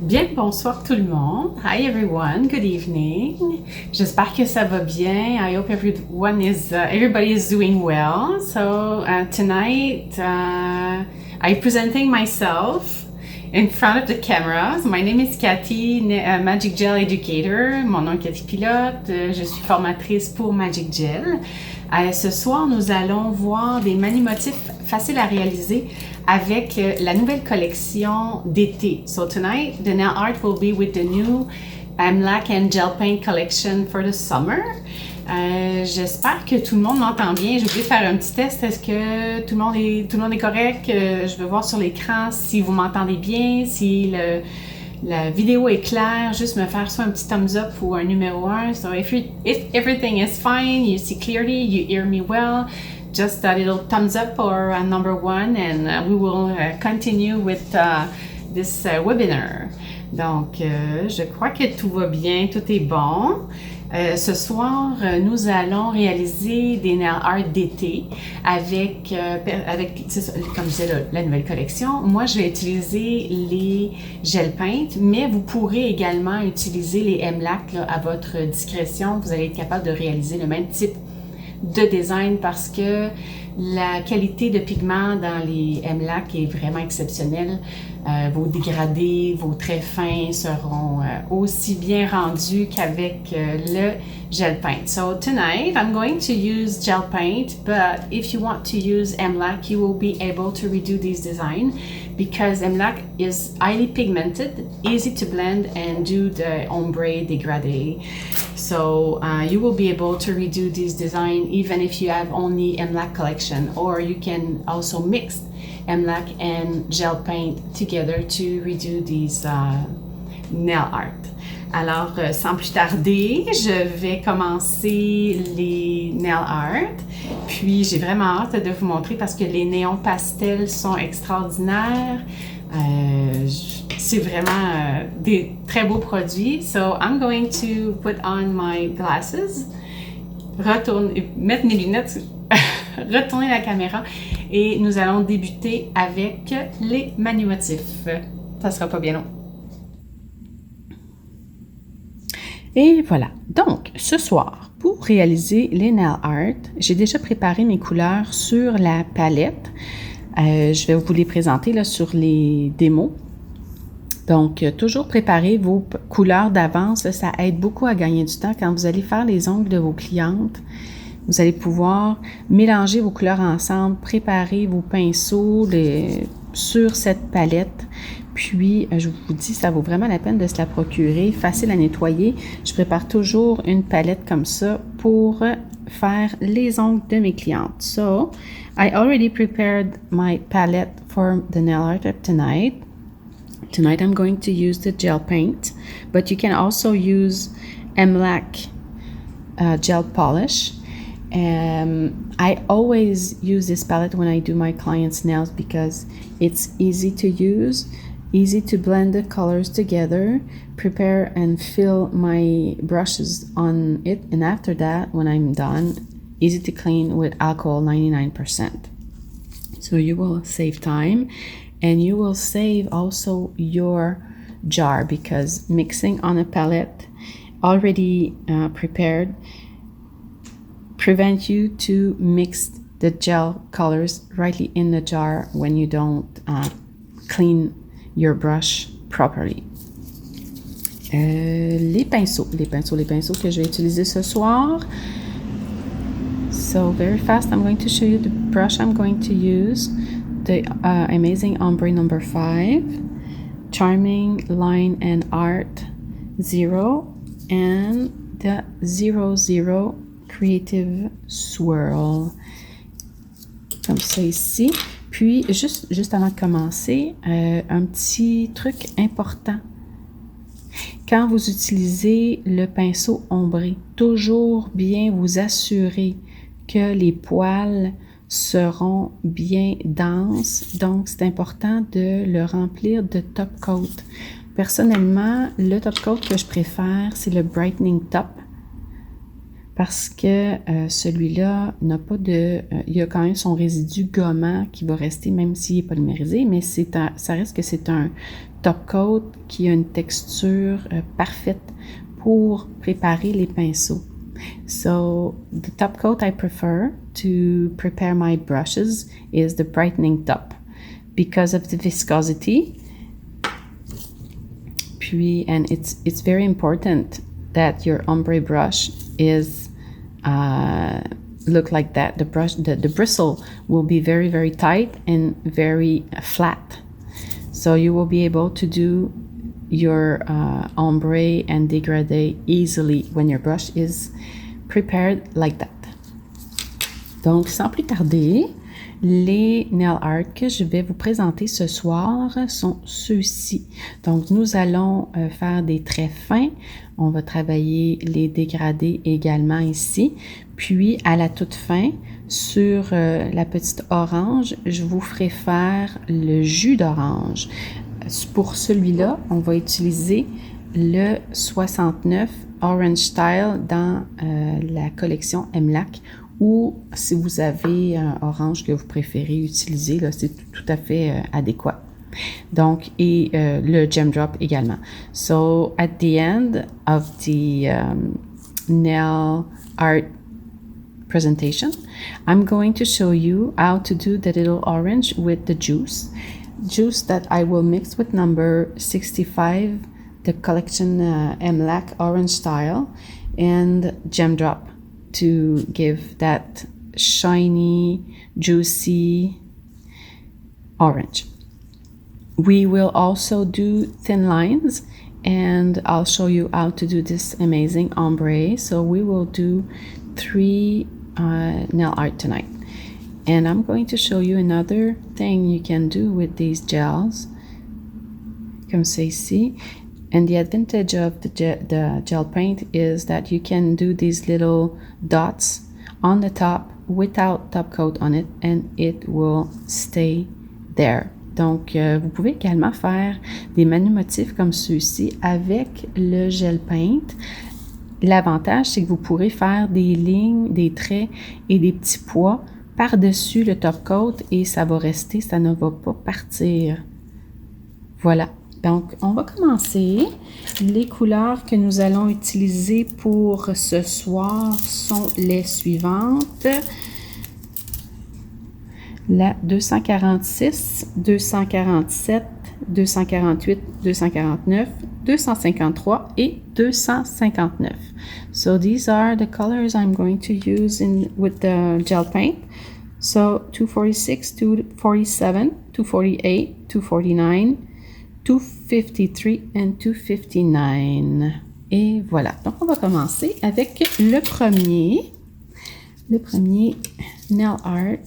Bien, bonsoir tout le monde. Hi everyone, good evening. J'espère que ça va bien. I hope everybody is doing well. So tonight I'm presenting myself in front of the cameras. My name is Cathy, Magic Gel Educator. Mon nom est Cathy Pilote. Je suis formatrice pour Magic Gel. Ce soir, nous allons voir des manimotifs faciles à réaliser avec la nouvelle collection d'été. So tonight, the nail art will be with the new MLAC and Gel Paint collection for the summer. J'espère que tout le monde m'entend bien. J'ai oublié de faire un petit test. Est-ce que tout le monde est correct? Je veux voir sur l'écran si vous m'entendez bien, si la vidéo est claire, juste me faire soit un petit thumbs up ou un numéro 1. So if everything is fine, you see clearly, you hear me well, just a little thumbs up or a number 1 and we will continue with this webinar. Donc, je crois que tout va bien, tout est bon. Ce soir, nous allons réaliser des nail art d'été avec comme je disais, la nouvelle collection. Moi, je vais utiliser les gel paint, mais vous pourrez également utiliser les MLAC à votre discrétion. Vous allez être capable de réaliser le même type de design parce que la qualité de pigment dans les MLAC est vraiment exceptionnelle. Vos dégradés, vos traits fins seront aussi bien rendus qu'avec le gel paint. So tonight I'm going to use gel paint, but if you want to use MLAC, you will be able to redo this design because MLAC is highly pigmented, easy to blend and do the ombre dégradé. So you will be able to redo this design even if you have only MLAC collection, or you can also mix MLAC and gel paint together to redo these nail art. Alors, sans plus tarder, je vais commencer les nail art. Puis, j'ai vraiment hâte de vous montrer parce que les néons pastels sont extraordinaires. C'est vraiment des très beaux produits. So, I'm going to put on my glasses, mettre mes lunettes, retourner la caméra et nous allons débuter avec les manimotifs. Ça sera pas bien long. Et voilà. Donc, ce soir, pour réaliser les nail art, j'ai déjà préparé mes couleurs sur la palette. Je vais vous les présenter là, sur les démos. Donc, toujours préparer vos couleurs d'avance. Ça aide beaucoup à gagner du temps quand vous allez faire les ongles de vos clientes. Vous allez pouvoir mélanger vos couleurs ensemble, préparer vos pinceaux sur cette palette. Puis, je vous dis, ça vaut vraiment la peine de se la procurer, facile à nettoyer. Je prépare toujours une palette comme ça pour faire les ongles de mes clientes. So, I already prepared my palette for the nail art of tonight. Tonight, I'm going to use the gel paint, but you can also use MLAC gel polish. I always use this palette when I do my clients' nails because it's easy to use, easy to blend the colors together, prepare and fill my brushes on it, and after that, when I'm done, easy to clean with alcohol 99%. So you will save time and you will save also your jar because mixing on a palette already prepared prevent you to mix the gel colors rightly in the jar when you don't clean your brush properly. Les pinceaux que je vais utiliser ce soir. So very fast, I'm going to show you the brush I'm going to use. The Amazing Ombre number 5, Charming Line and Art 0, and the 00 Creative Swirl. Comme ça ici. Puis, juste avant de commencer, un petit truc important. Quand vous utilisez le pinceau ombré, toujours bien vous assurer que les poils seront bien denses. Donc, c'est important de le remplir de top coat. Personnellement, le top coat que je préfère, c'est le Brightening Top. Parce que celui-là n'a pas de... il y a quand même son résidu gommant qui va rester même s'il est polymérisé, mais ça reste que c'est un top coat qui a une texture parfaite pour préparer les pinceaux. So the top coat I prefer to prepare my brushes is the brightening top because of the viscosity. Puis, and it's very important that your ombre brush is look like that. The brush, the bristle will be very, very tight and very flat. So you will be able to do your ombre and dégradé easily when your brush is prepared like that. Donc, sans plus tarder, les nail art que je vais vous présenter ce soir sont ceux-ci. Donc, nous allons faire des traits fins. On va travailler les dégradés également ici. Puis, à la toute fin, sur la petite orange, je vous ferai faire le jus d'orange. Pour celui-là, on va utiliser le 69 Orange Style dans la collection MLAC, ou si vous avez un orange que vous préférez utiliser, là, c'est tout à fait adéquat. Donc, et le Gem Drop également. So, at the end of the nail art presentation, I'm going to show you how to do the little orange with the juice that I will mix with number 65, the collection MLAC Orange Style, and Gem Drop to give that shiny, juicy orange. We will also do thin lines, and I'll show you how to do this amazing ombre. So we will do 3 nail art tonight. And I'm going to show you another thing you can do with these gels, comme c'est ici. And the advantage of the gel paint is that you can do these little dots on the top without top coat on it, and it will stay there. Donc, vous pouvez également faire des manu-motifs comme ceux-ci avec le gel paint. L'avantage, c'est que vous pourrez faire des lignes, des traits et des petits pois par-dessus le top coat et ça va rester, ça ne va pas partir. Voilà. Donc, on va commencer. Les couleurs que nous allons utiliser pour ce soir sont les suivantes. La 246, 247, 248, 249, 253 et 259. So these are the colors I'm going to use with the gel paint. So 246, 247, 248, 249, 253 and 259. Et voilà. Donc, on va commencer avec le premier nail art.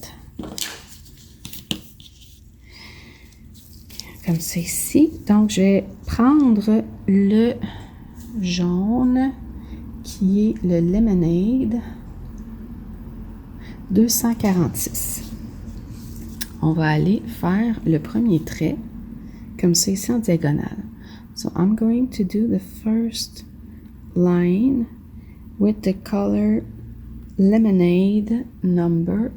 Comme c'est ici. Donc, je vais prendre le jaune qui est le Lemonade 246. On va aller faire le premier trait comme c'est ici en diagonale. So, I'm going to do the first line with the color Lemonade number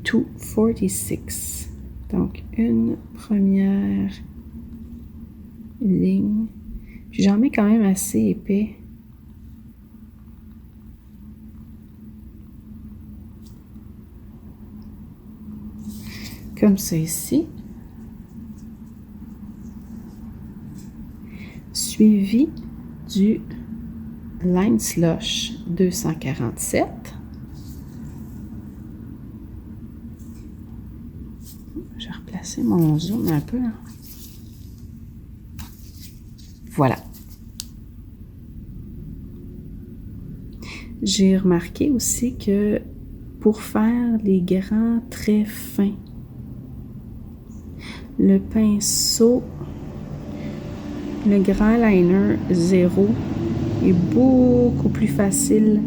246. Donc, une première ligne. Puis j'en mets quand même assez épais. Comme ça ici. Suivi du Line Slush 247. Je vais replacer mon zoom un peu. Voilà. J'ai remarqué aussi que pour faire les grands traits fins, le pinceau, le grand liner 0 est beaucoup plus facile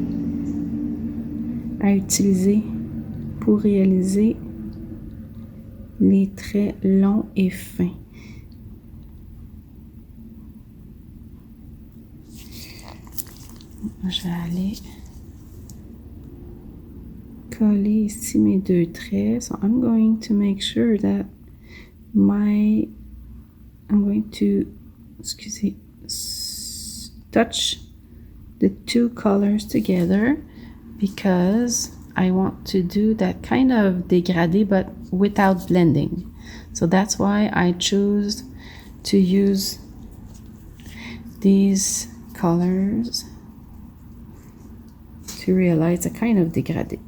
à utiliser pour réaliser les traits longs et fins. Je vais aller coller ici mes deux traits. So I'm going to make sure that my I'm going to, touch the two colors together because I want to do that kind of dégradé but without blending. So that's why I choose to use these colors to realize a kind of dégradé.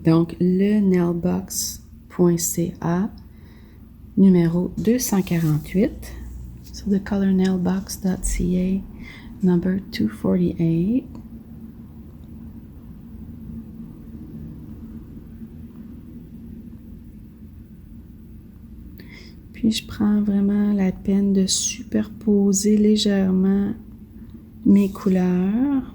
Donc, le nailbox.ca numéro 248. So the colornailbox.ca number 248. Puis je prends vraiment la peine de superposer légèrement mes couleurs.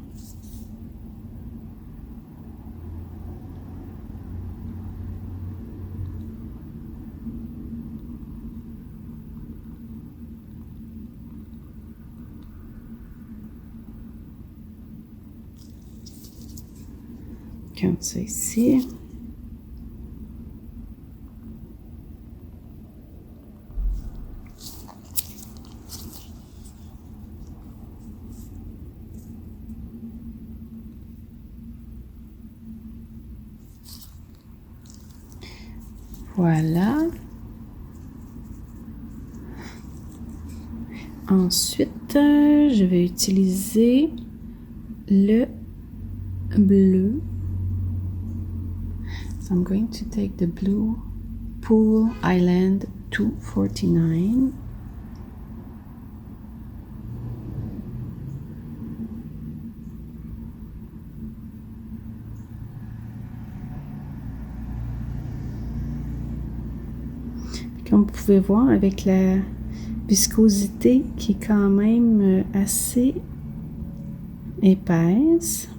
Comme ça ici. Voilà. Ensuite, je vais utiliser le bleu. So I'm going to take the blue Pool Island 249. Comme vous pouvez voir, avec la viscosité qui est quand même assez épaisse,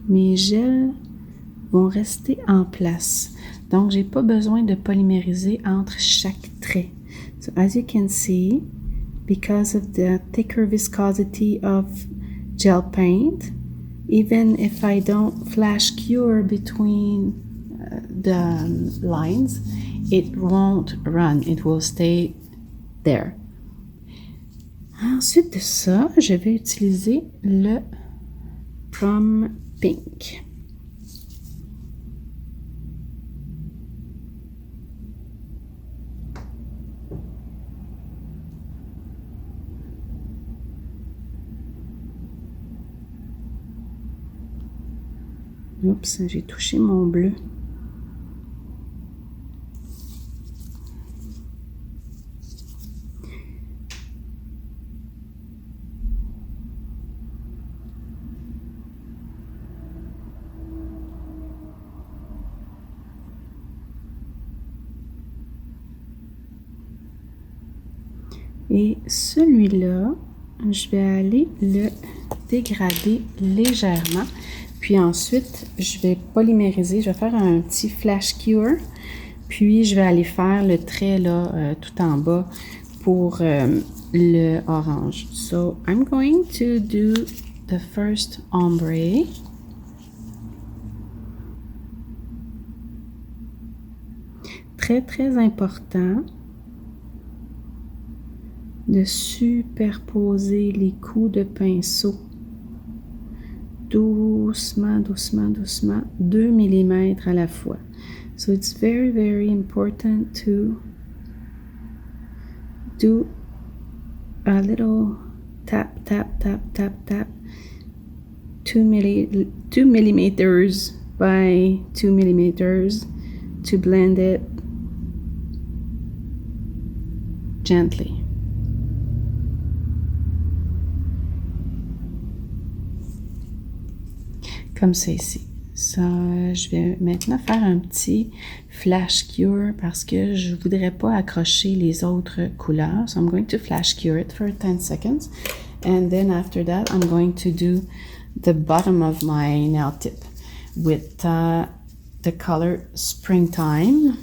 mes gels vont rester en place. Donc, j'ai pas besoin de polymériser entre chaque trait. So, as you can see, because of the thicker viscosity of gel paint, even if I don't flash cure between the lines, it won't run. It will stay there. Ensuite de ça, je vais utiliser le Prom Pink. Oups, j'ai touché mon bleu. Et celui-là, je vais aller le dégrader légèrement. Puis ensuite, je vais polymériser. Je vais faire un petit flash cure. Puis, je vais aller faire le trait là, tout en bas pour le orange. So, I'm going to do the first ombre. Très, très important de superposer les coups de pinceau doucement, doucement, doucement, 2 mm à la fois. So it's very, very important to do a little tap, tap, tap, tap, tap, 2 millimeters by 2 millimeters to blend it gently. Comme ça ici. Ça, je vais maintenant faire un petit flash cure parce que je voudrais pas accrocher les autres couleurs. So I'm going to flash cure it for 10 seconds. And then after that, I'm going to do the bottom of my nail tip with the color Springtime.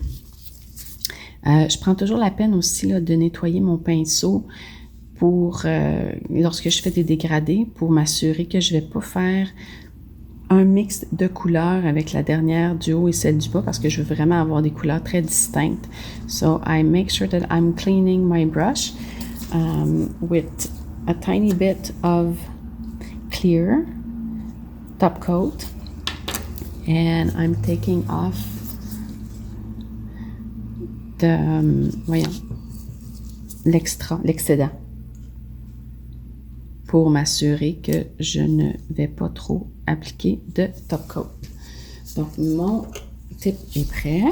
Je prends toujours la peine aussi là, de nettoyer mon pinceau pour lorsque je fais des dégradés pour m'assurer que je vais pas faire un mix de couleurs avec la dernière du haut et celle du bas parce que je veux vraiment avoir des couleurs très distinctes. So I make sure that I'm cleaning my brush with a tiny bit of clear top coat and I'm taking off l'excédent pour m'assurer que je ne vais pas trop appliquer de top coat. Donc, mon type est prêt.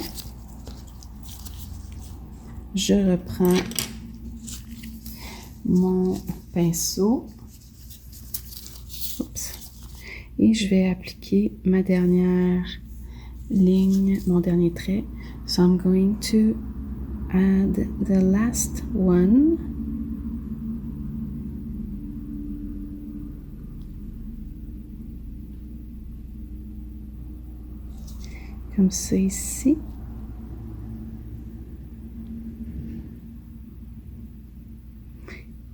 Je reprends mon pinceau. Oups. Et je vais appliquer ma dernière ligne, mon dernier trait. So I'm going to add the last one. Comme ça ici.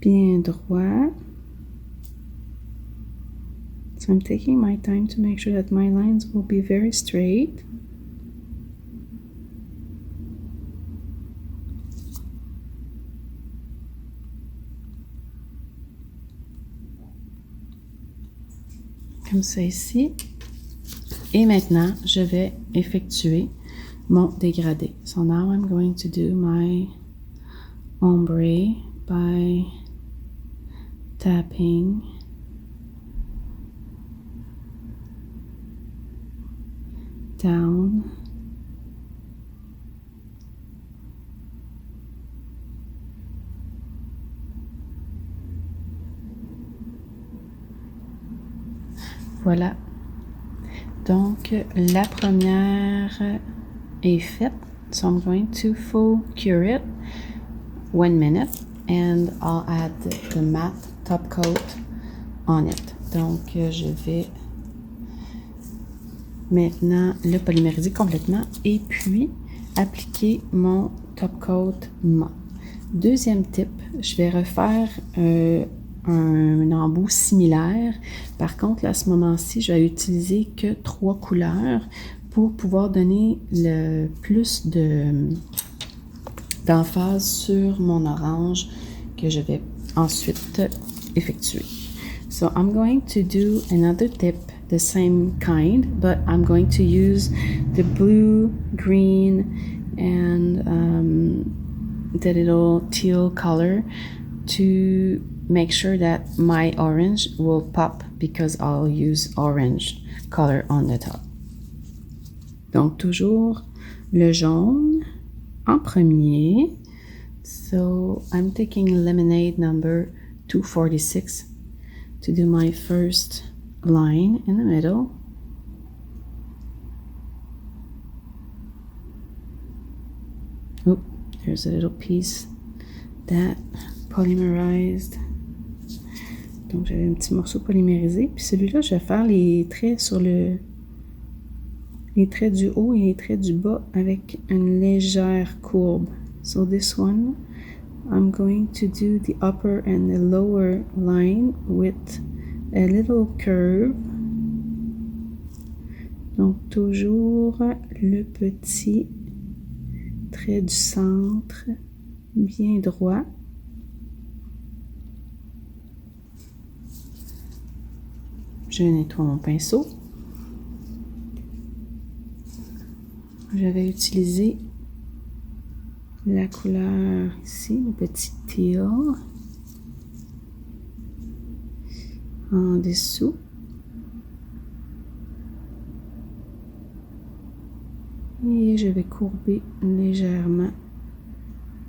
Bien droit. So I'm taking my time to make sure that my lines will be very straight. Comme ça ici. Et maintenant, je vais effectuer mon dégradé. So now I'm going to do my ombre by tapping down voilà. Donc, la première est faite. So I'm going to full cure it 1 minute and I'll add the matte top coat on it. Donc, je vais maintenant le polymériser complètement et puis appliquer mon top coat mat. Deuxième type, je vais refaire un embout similaire. Par contre, à ce moment-ci, je vais utiliser que 3 couleurs pour pouvoir donner le plus d'emphase sur mon orange que je vais ensuite effectuer. So I'm going to do another tip, the same kind, but I'm going to use the blue, green, and the little teal color to make sure that my orange will pop because I'll use orange color on the top. Donc toujours le jaune en premier. So I'm taking lemonade number 246 to do my first line in the middle. Oh, there's a little piece that polymerized. Donc j'avais un petit morceau polymérisé. Puis celui-là, je vais faire les traits sur les traits du haut et les traits du bas avec une légère courbe. So this one, I'm going to do the upper and the lower line with a little curve. Donc toujours le petit trait du centre bien droit. Je nettoie mon pinceau. Je vais utiliser la couleur ici, le petit teal, en dessous. Et je vais courber légèrement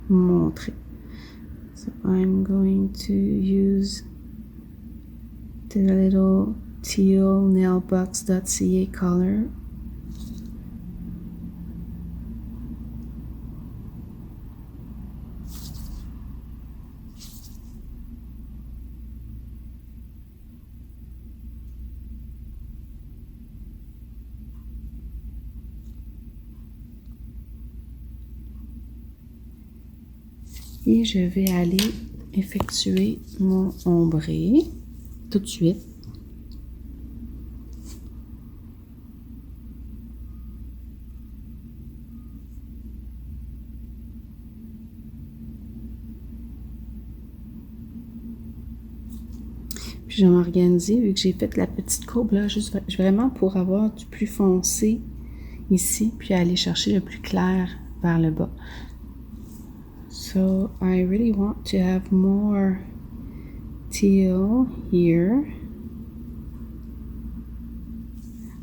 mon trait. So I'm going to use the little teal nailbox.ca color. Et je vais aller effectuer mon ombré tout de suite. Puis je vais m'organiser, vu que j'ai fait la petite courbe là, juste vraiment pour avoir du plus foncé ici, puis aller chercher le plus clair vers le bas. So I really want to have more teal here.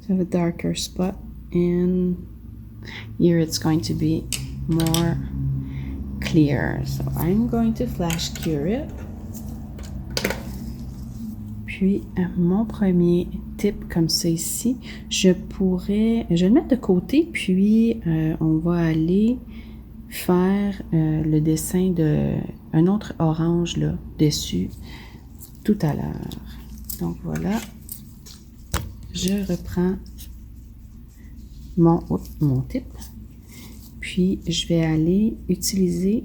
So I have a darker spot, and here it's going to be more clear. So I'm going to flash cure it. Puis, mon premier tip comme ça ici, je vais le mettre de côté, puis on va aller faire le dessin d'un autre orange là, dessus tout à l'heure. Donc voilà, je reprends mon tip, puis je vais aller utiliser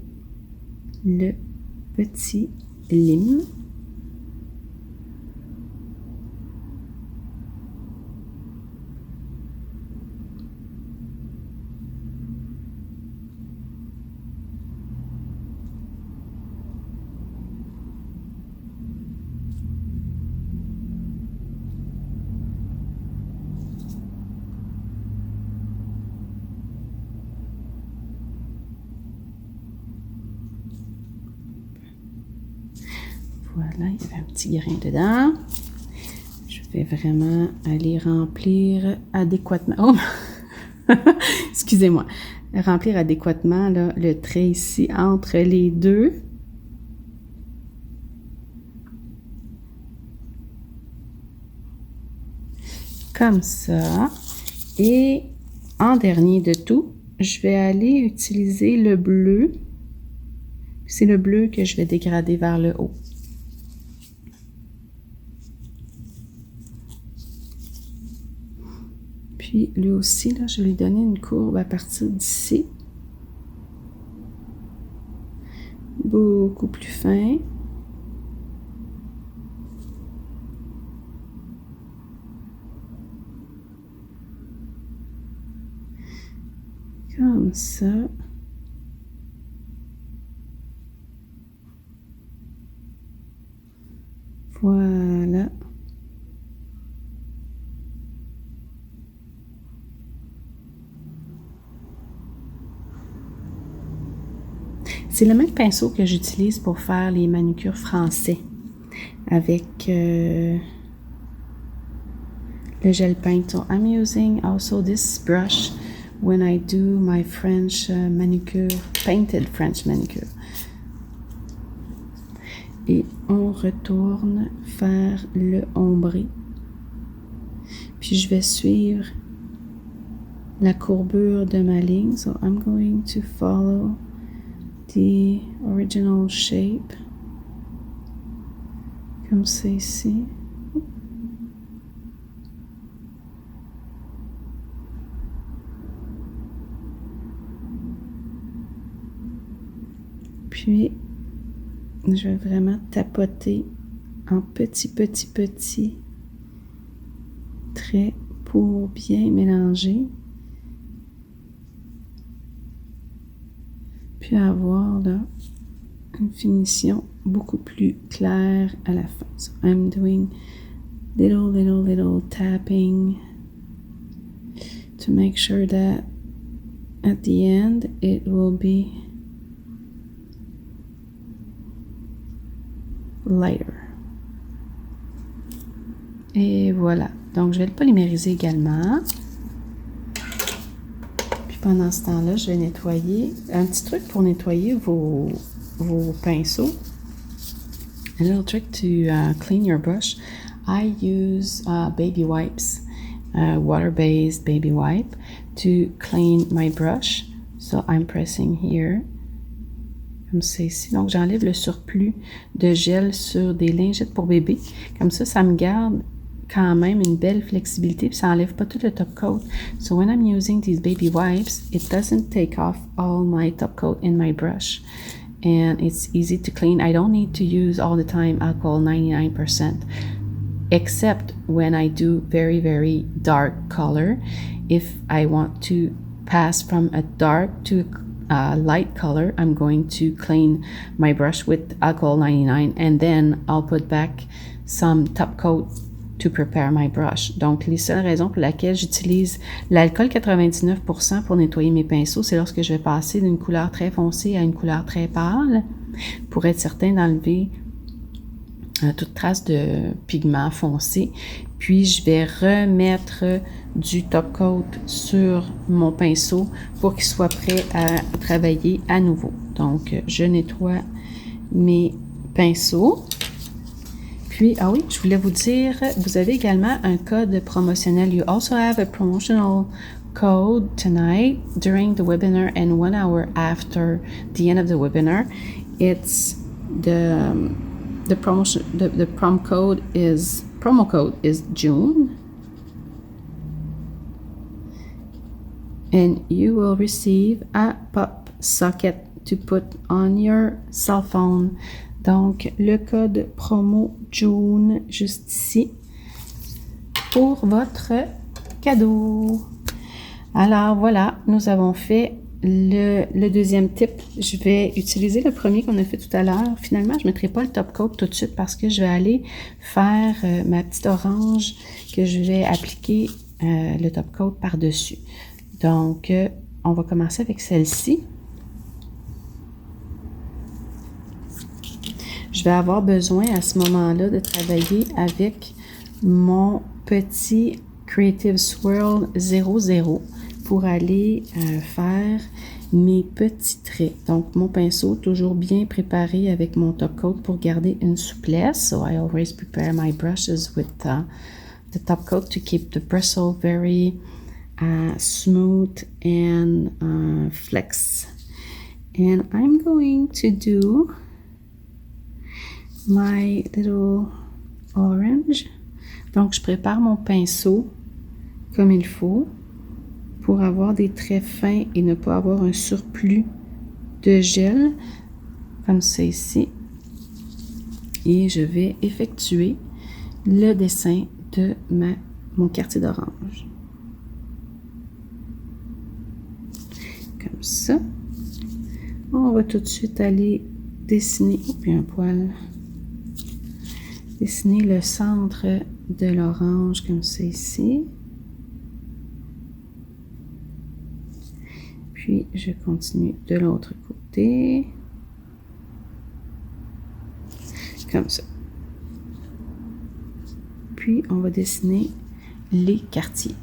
le petit lime. Voilà, il y avait un petit grain dedans. Je vais vraiment aller remplir adéquatement. Oh! Excusez-moi. Remplir adéquatement là, le trait ici entre les deux. Comme ça. Et en dernier de tout, je vais aller utiliser le bleu. C'est le bleu que je vais dégrader vers le haut. Puis lui aussi, là, je vais lui donner une courbe à partir d'ici. Beaucoup plus fin. Comme ça. Voilà. C'est le même pinceau que j'utilise pour faire les manucures français avec le gel paint. So I'm using also this brush when I do my French manicure, painted French manicure. Et on retourne faire le ombré. Puis je vais suivre la courbure de ma ligne. So I'm going to follow the original shape. Comme ça ici. Puis, je vais vraiment tapoter en petits traits pour bien mélanger. Puis avoir là une finition beaucoup plus claire à la fin. So I'm doing little tapping to make sure that at the end it will be lighter. Et voilà. Donc, je vais le polymériser également. Puis pendant ce temps-là, je vais nettoyer. Un petit truc pour nettoyer vos pinceaux. A little trick to clean your brush. I use baby wipes, water-based baby wipe to clean my brush. So I'm pressing here. Comme ça ici. Donc, j'enlève le surplus de gel sur des lingettes pour bébé. Comme ça me garde quand même une belle flexibilité, puis ça enlève pas tout le top coat. So when I'm using these baby wipes, it doesn't take off all my top coat in my brush. And it's easy to clean. I don't need to use all the time alcohol 99%. Except when I do very, very dark color. If I want to pass from a dark to light color, I'm going to clean my brush with alcohol 99 and then I'll put back some top coat to prepare my brush. Donc, les seules raisons pour lesquelles j'utilise l'alcool 99% pour nettoyer mes pinceaux, c'est lorsque je vais passer d'une couleur très foncée à une couleur très pâle pour être certain d'enlever toute trace de pigment foncé. Puis, je vais remettre du top coat sur mon pinceau pour qu'il soit prêt à travailler à nouveau. Donc, je nettoie mes pinceaux. Puis, ah oui, je voulais vous dire, vous avez également un code promotionnel. You also have a promotional code tonight during the webinar and 1 hour after the end of the webinar. It's the promo code is June. And you will receive a pop socket to put on your cell phone. Donc, le code promo June, juste ici, pour votre cadeau. Alors, voilà, nous avons fait le deuxième tip. Je vais utiliser le premier qu'on a fait tout à l'heure. Finalement, je ne mettrai pas le top coat tout de suite parce que je vais aller faire ma petite orange que je vais appliquer le top coat par-dessus. Donc, on va commencer avec celle-ci. Je vais avoir besoin à ce moment-là de travailler avec mon petit Creative Swirl 00 pour aller faire mes petits traits. Donc, mon pinceau toujours bien préparé avec mon top coat pour garder une souplesse. So, I always prepare my brushes with the top coat to keep the bristle very smooth and flex. And I'm going to do my little orange. Donc, je prépare mon pinceau comme il faut pour avoir des traits fins et ne pas avoir un surplus de gel, comme ça ici. Et je vais effectuer le dessin de mon quartier d'orange. Comme ça. On va tout de suite aller dessiner, puis un poil, dessiner le centre de l'orange comme ça ici. Puis je continue de l'autre côté. Comme ça. Puis on va dessiner les quartiers.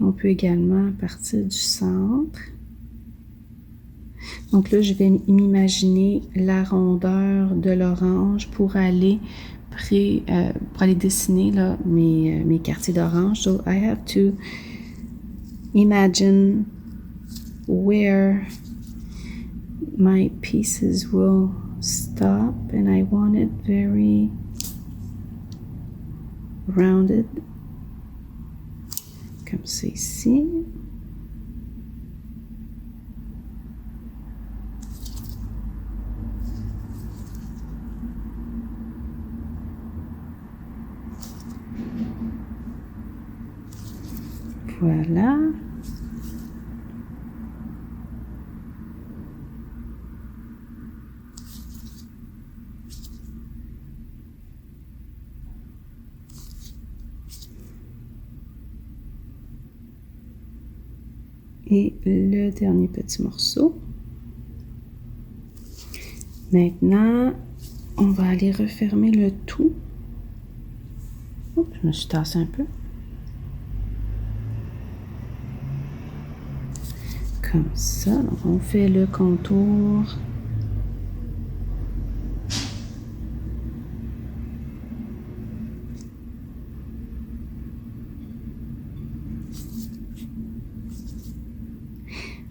On peut également partir du centre. Donc là, je vais m'imaginer la rondeur de l'orange pour aller dessiner là, mes quartiers d'orange. So I have to imagine where my pieces will stop, and I want it very rounded. Comme ça ici. Voilà. Et le dernier petit morceau. Maintenant, on va aller refermer le tout. Oups, je me suis tassée un peu. Comme ça, donc on fait le contour.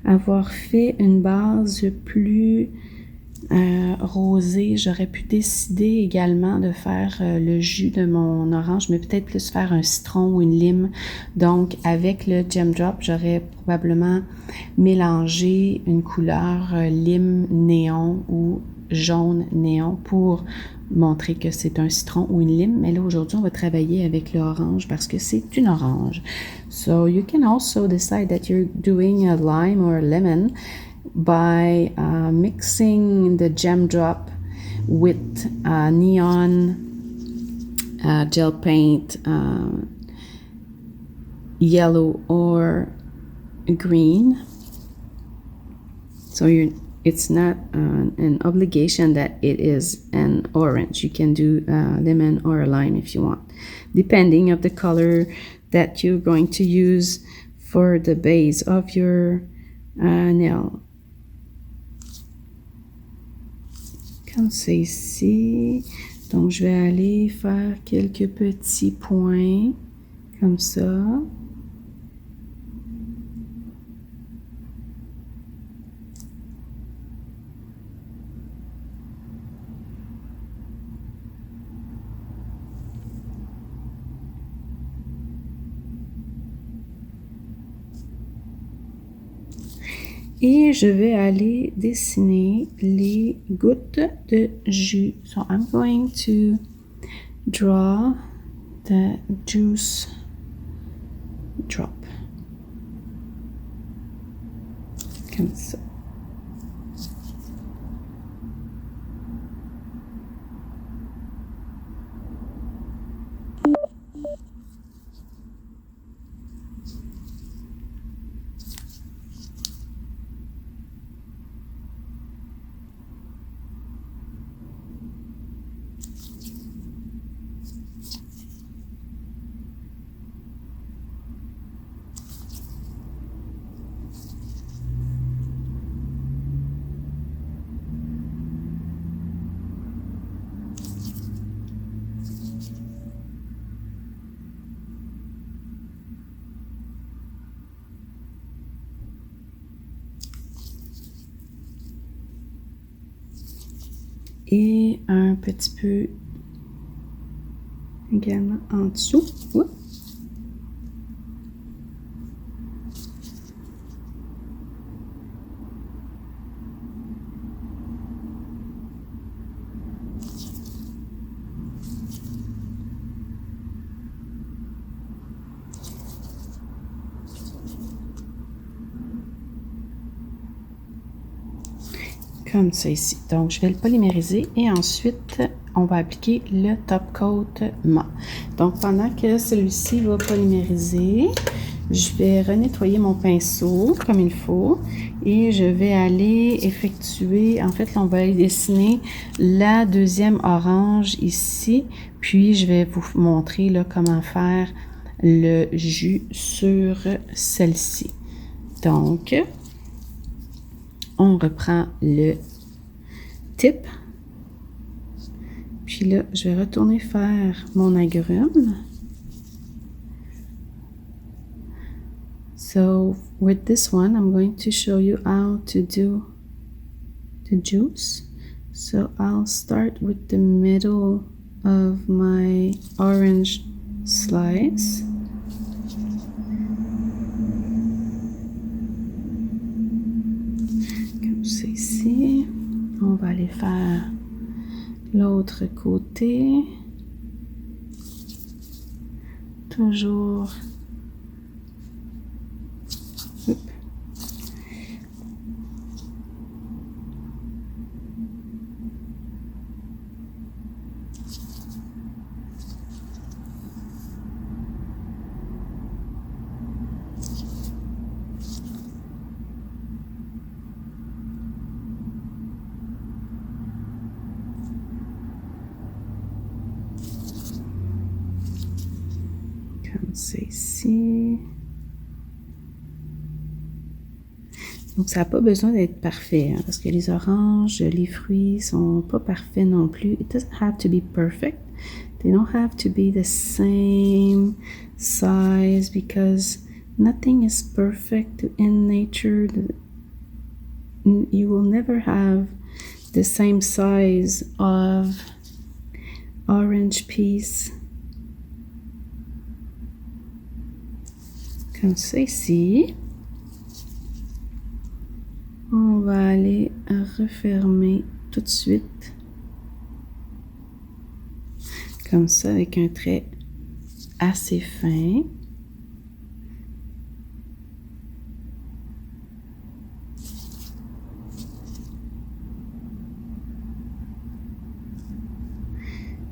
Avoir fait une base plus rosée, j'aurais pu décider également de faire le jus de mon orange, mais peut-être plus faire un citron ou une lime. Donc, avec le Gem Drop, j'aurais probablement mélangé une couleur lime néon ou jaune néon pour montrer que c'est un citron ou une lime. Mais là, aujourd'hui, on va travailler avec l'orange parce que c'est une orange. So you can also decide that you're doing a lime or a lemon by mixing the gem drop with neon gel paint, yellow or green. So it's not an obligation that it is an orange. You can do a lemon or a lime if you want, depending of the color that you're going to use for the base of your nail. Comme c'est ici. Donc, je vais aller faire quelques petits points comme ça. Et je vais aller dessiner les gouttes de jus. So I'm going to draw the juice drop. Comme ça. Et un petit peu également en dessous. Oups. Comme ça ici. Donc, je vais le polymériser et ensuite, on va appliquer le top coat mat. Donc, pendant que celui-ci va polymériser, je vais renettoyer mon pinceau comme il faut et je vais aller effectuer, en fait, là, on va aller dessiner la deuxième orange ici, puis je vais vous montrer là, comment faire le jus sur celle-ci. Donc, on reprend le type. Puis là, je vais retourner faire mon agrume. So, with this one, I'm going to show you how to do the juice. So, I'll start with the middle of my orange slice. C'est ici. On va aller faire l'autre côté. Toujours. Oups. Comme c'est ici. Donc, ça n'a pas besoin d'être parfait, hein, parce que les oranges, les fruits sont pas parfaits non plus. It doesn't have to be perfect. They don't have to be the same size because nothing is perfect in nature. You will never have the same size of orange piece. Comme ça ici. On va aller refermer tout de suite. Comme ça, avec un trait assez fin.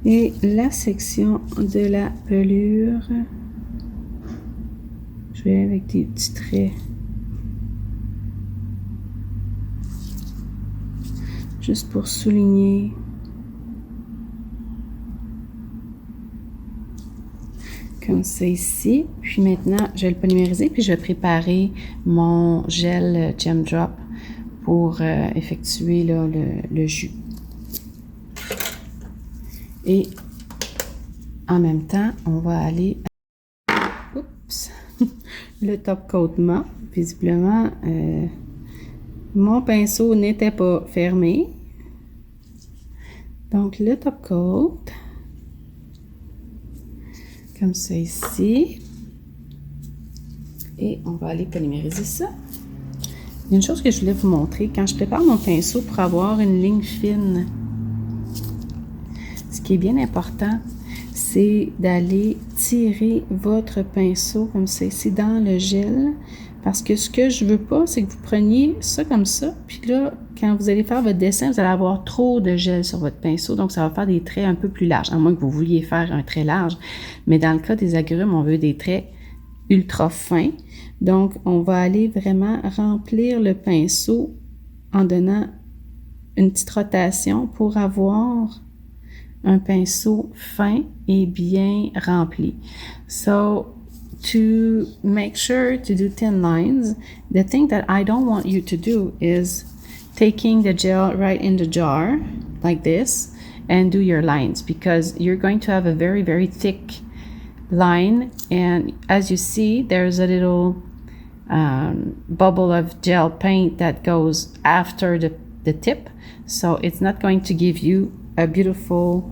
Et la section de la pelure, je vais avec des petits traits. Juste pour souligner. Comme ça ici. Puis maintenant, je vais le polymériser, puis je vais préparer mon gel Gem Drop pour effectuer là, le jus. Et en même temps, on va aller... Oups! Le top coat mat. Visiblement, mon pinceau n'était pas fermé. Donc, le top coat. Comme ça ici. Et on va aller polymériser ça. Il y a une chose que je voulais vous montrer. Quand je prépare mon pinceau pour avoir une ligne fine, ce qui est bien important, c'est d'aller tirer votre pinceau comme ça ici dans le gel. Parce que ce que je veux pas, c'est que vous preniez ça comme ça. Puis là, quand vous allez faire votre dessin, vous allez avoir trop de gel sur votre pinceau. Donc, ça va faire des traits un peu plus larges. À moins que vous vouliez faire un trait large. Mais dans le cas des agrumes, on veut des traits ultra fins. Donc, on va aller vraiment remplir le pinceau en donnant une petite rotation pour avoir un pinceau fin et bien rempli. So, to make sure to do thin lines, the thing that I don't want you to do is taking the gel right in the jar like this and do your lines, because you're going to have a very, very thick line, and as you see, there's a little bubble of gel paint that goes after the tip, so it's not going to give you a beautiful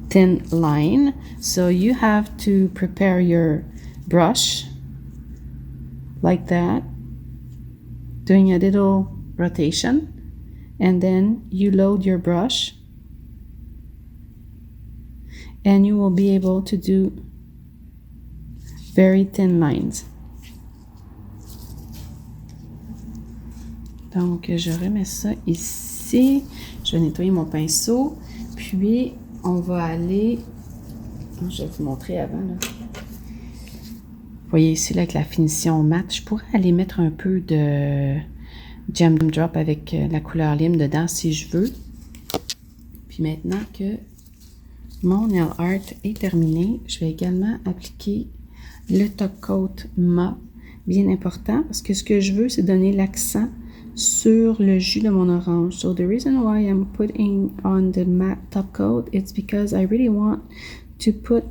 thin line. So you have to prepare your brush like that, doing a little rotation, and then you load your brush and you will be able to do very thin lines. Donc je remets ça ici, je vais nettoyer mon pinceau, puis on va aller, je vais vous montrer avant là. Vous voyez ici là, avec la finition mat, je pourrais aller mettre un peu de Gem Drop avec la couleur lime dedans si je veux. Puis maintenant que mon nail art est terminé, je vais également appliquer le top coat mat, bien important, parce que ce que je veux, c'est donner l'accent sur le jus de mon orange. So the reason why I'm putting on the matte top coat, it's because I really want to put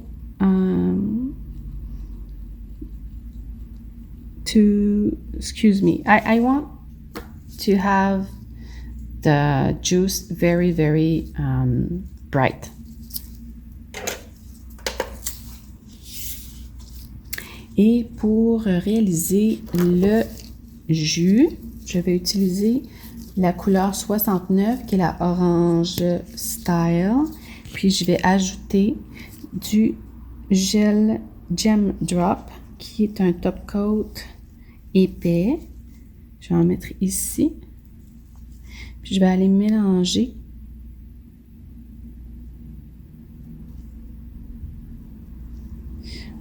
I want to have the juice very, very bright. Et pour réaliser le jus, je vais utiliser la couleur 69 qui est la Orange Style. Puis je vais ajouter du gel Gem Drop qui est un top coat épais. Je vais en mettre ici. Puis je vais aller mélanger.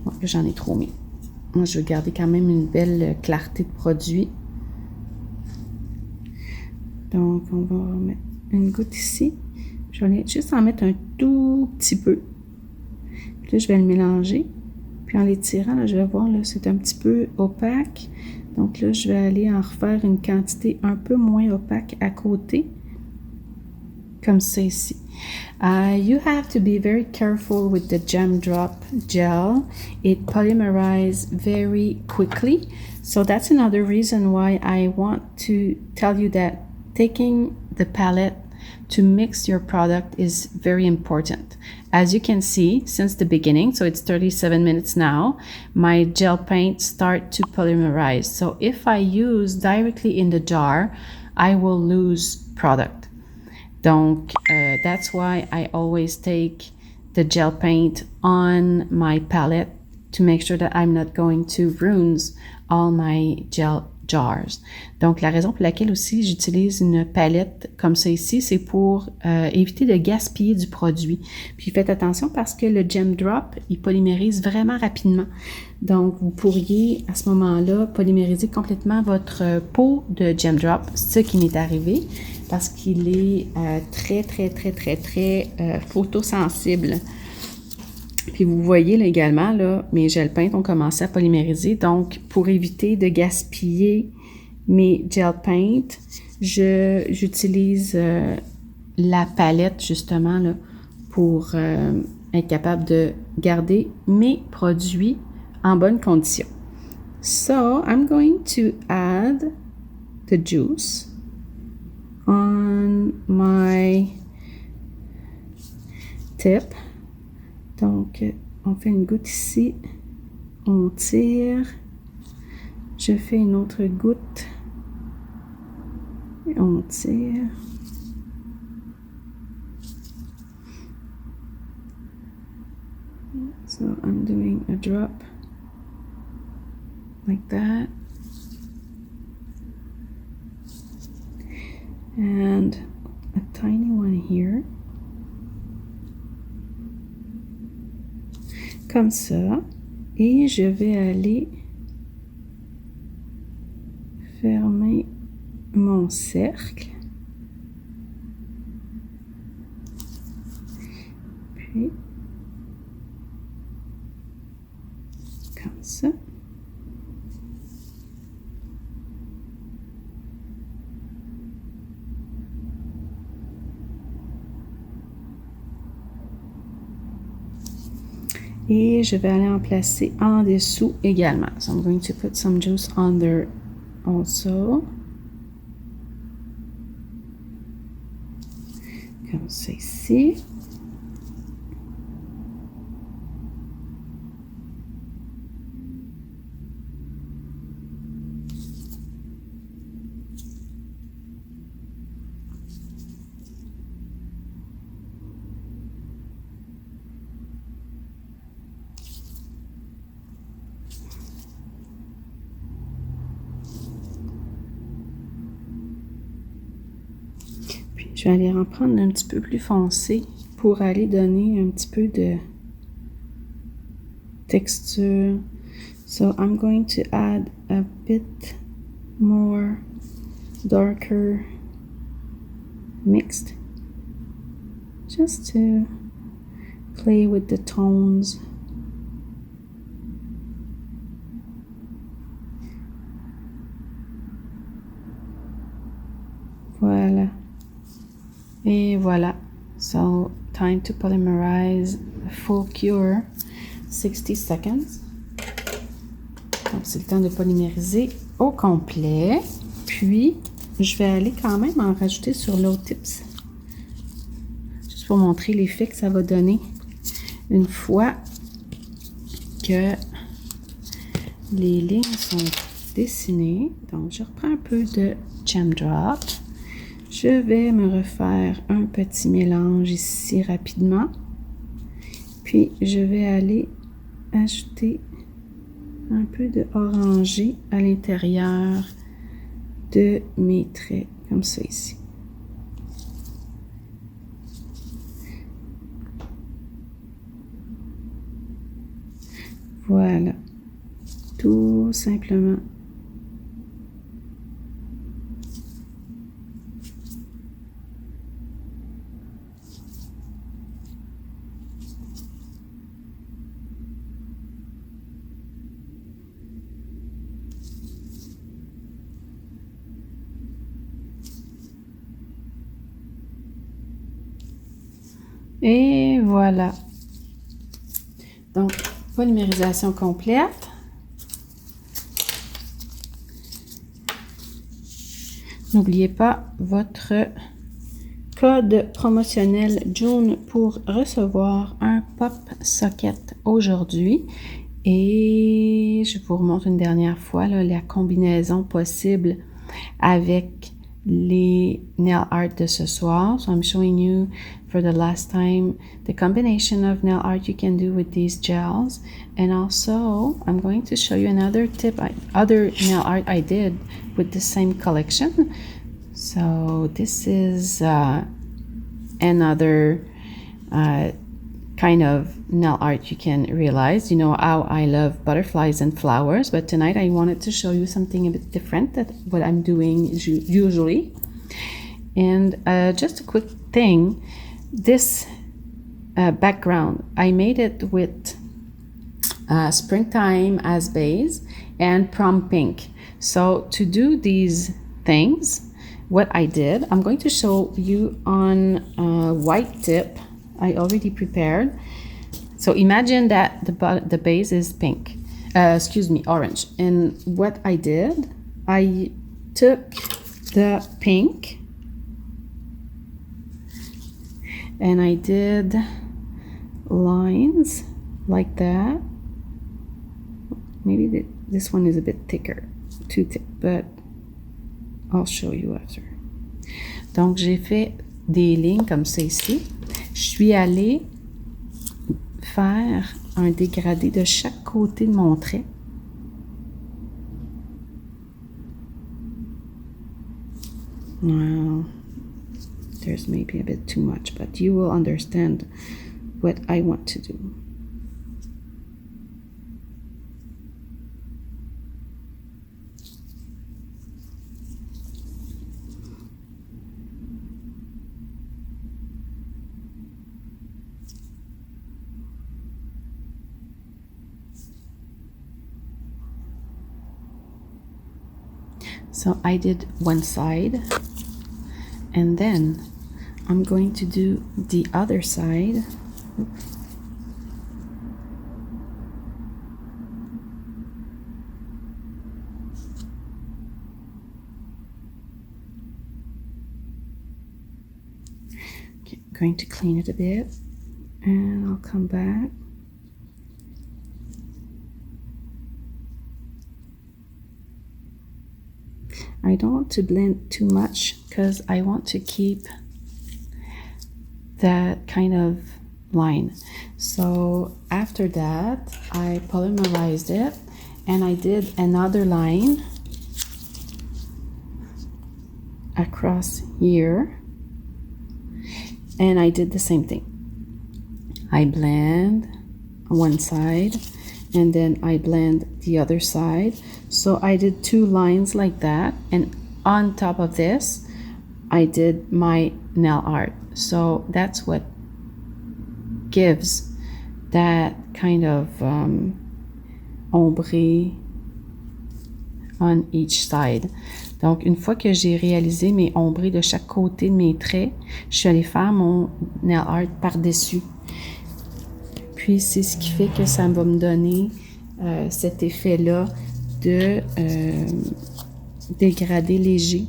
Bon, là, j'en ai trop mis. Moi, je vais garder quand même une belle clarté de produit. Donc, on va mettre une goutte ici. Je vais juste en mettre un tout petit peu. Puis là, je vais le mélanger. Puis en l'étirant, là, je vais voir, là, c'est un petit peu opaque. Donc là, je vais aller en refaire une quantité un peu moins opaque à côté. Comme ça ici. You have to be very careful with the Gem Drop gel. It polymerizes very quickly. So that's another reason why I want to tell you that taking the palette to mix your product is very important. As you can see, since the beginning, so it's 37 minutes now, my gel paint start to polymerize. So if I use directly in the jar, I will lose product. Donc, that's why I always take the gel paint on my palette to make sure that I'm not going to ruin all my gel jars. Donc, la raison pour laquelle aussi j'utilise une palette comme ça ici, c'est pour éviter de gaspiller du produit. Puis faites attention parce que le Gem Drop, il polymérise vraiment rapidement. Donc, vous pourriez à ce moment-là polymériser complètement votre pot de Gem Drop, ce qui m'est arrivé parce qu'il est très photosensible. Puis vous voyez là, également, là, mes gel paints ont commencé à polymériser. Donc, pour éviter de gaspiller mes gel paints, j'utilise la palette justement là, pour être capable de garder mes produits en bonne condition. So, I'm going to add the juice on my tip. Donc, on fait une goutte ici, on tire, je fais une autre goutte, et on tire. So, I'm doing a drop like that. And a tiny one here. Comme ça, et je vais aller fermer mon cercle, puis comme ça. Et je vais aller en placer en dessous également. So I'm going to put some juice on there also. Comme ça ici. Je vais aller en prendre un petit peu plus foncé pour aller donner un petit peu de texture. So I'm going to add a bit more darker mixed just to play with the tones. Voilà. Et voilà. So, time to polymerize full cure, 60 seconds. Donc, c'est le temps de polymériser au complet. Puis, je vais aller quand même en rajouter sur l'autre tips. Juste pour montrer l'effet que ça va donner une fois que les lignes sont dessinées. Donc, je reprends un peu de Gem Drop. Je vais me refaire un petit mélange ici rapidement. Puis, je vais aller ajouter un peu de orangé à l'intérieur de mes traits, comme ça ici. Voilà. Tout simplement. Et voilà. Donc, polymérisation complète. N'oubliez pas votre code promotionnel June pour recevoir un pop socket aujourd'hui. Et je vous remontre une dernière fois là, la combinaison possible avec les nail art de ce soir. So I'm showing you for the last time the combination of nail art you can do with these gels. And also I'm going to show you another tip, other nail art I did with the same collection. So this is another kind of nail art you can realize. You know how I love butterflies and flowers, but tonight I wanted to show you something a bit different than what I'm doing usually. And just a quick thing, this background, I made it with springtime as base and prom pink. So to do these things, what I did, I'm going to show you on white tip I already prepared. So imagine that the base is pink, orange. And what I did, I took the pink and I did lines like that. Maybe this one is a bit thicker, too thick, but I'll show you after. Donc j'ai fait des lignes comme ça ici. Je suis allée faire un dégradé de chaque côté de mon trait. Well, there's maybe a bit too much, but you will understand what I want to do. So I did one side, and then I'm going to do the other side. Oops. Okay, I'm going to clean it a bit, and I'll come back. I don't want to blend too much because I want to keep that kind of line. So after that, I polymerized it and I did another line across here. And I did the same thing. I blend one side and then I blend the other side. So I did two lines like that, and on top of this I did my nail art. So that's what gives that kind of ombre on each side. Donc une fois que j'ai réalisé mes ombres de chaque côté de mes traits, je suis allée faire mon nail art par-dessus. Puis c'est ce qui fait que ça va me donner cet effet-là de dégradé léger.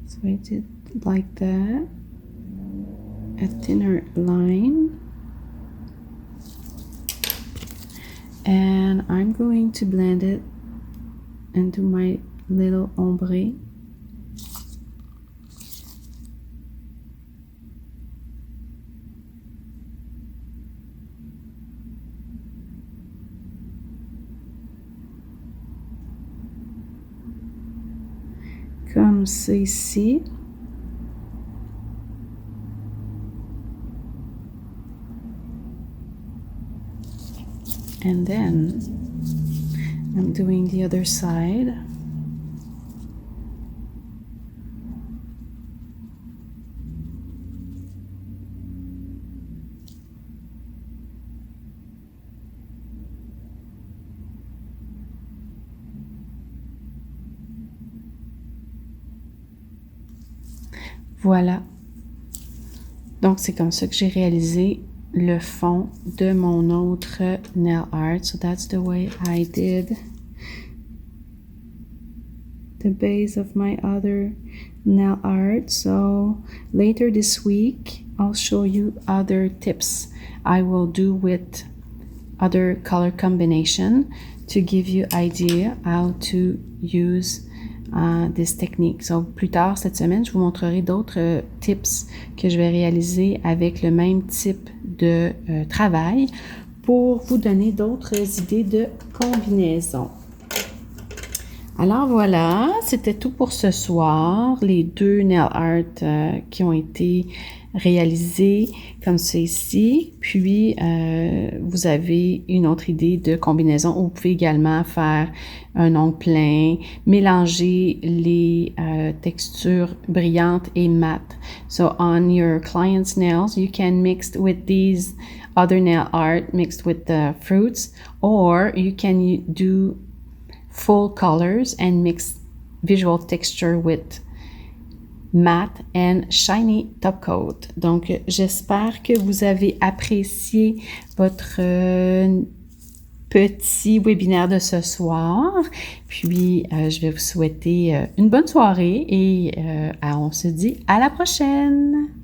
So I did like that, a thinner line. And I'm going to blend it and do my little ombre. Comme ça ici. And then I'm doing the other side. Voilà. Donc c'est comme ça que j'ai réalisé le fond de mon autre nail art. So that's the way I did the base of my other nail art. So later this week I'll show you other tips I will do with other color combination to give you idea how to use this technique. So, plus tard cette semaine, je vous montrerai d'autres tips que je vais réaliser avec le même type de travail pour vous donner d'autres idées de combinaison. Alors voilà, c'était tout pour ce soir. Les 2 nail art qui ont été réalisés comme ceci. Puis, vous avez une autre idée de combinaison. Vous pouvez également faire un ongle plein, mélanger les textures brillantes et mattes. So, on your client's nails, you can mix with these other nail art mixed with the fruits, or you can do full colors and mix visual texture with matte and shiny top coat. Donc, j'espère que vous avez apprécié votre petit webinaire de ce soir. Puis, je vais vous souhaiter une bonne soirée et on se dit à la prochaine!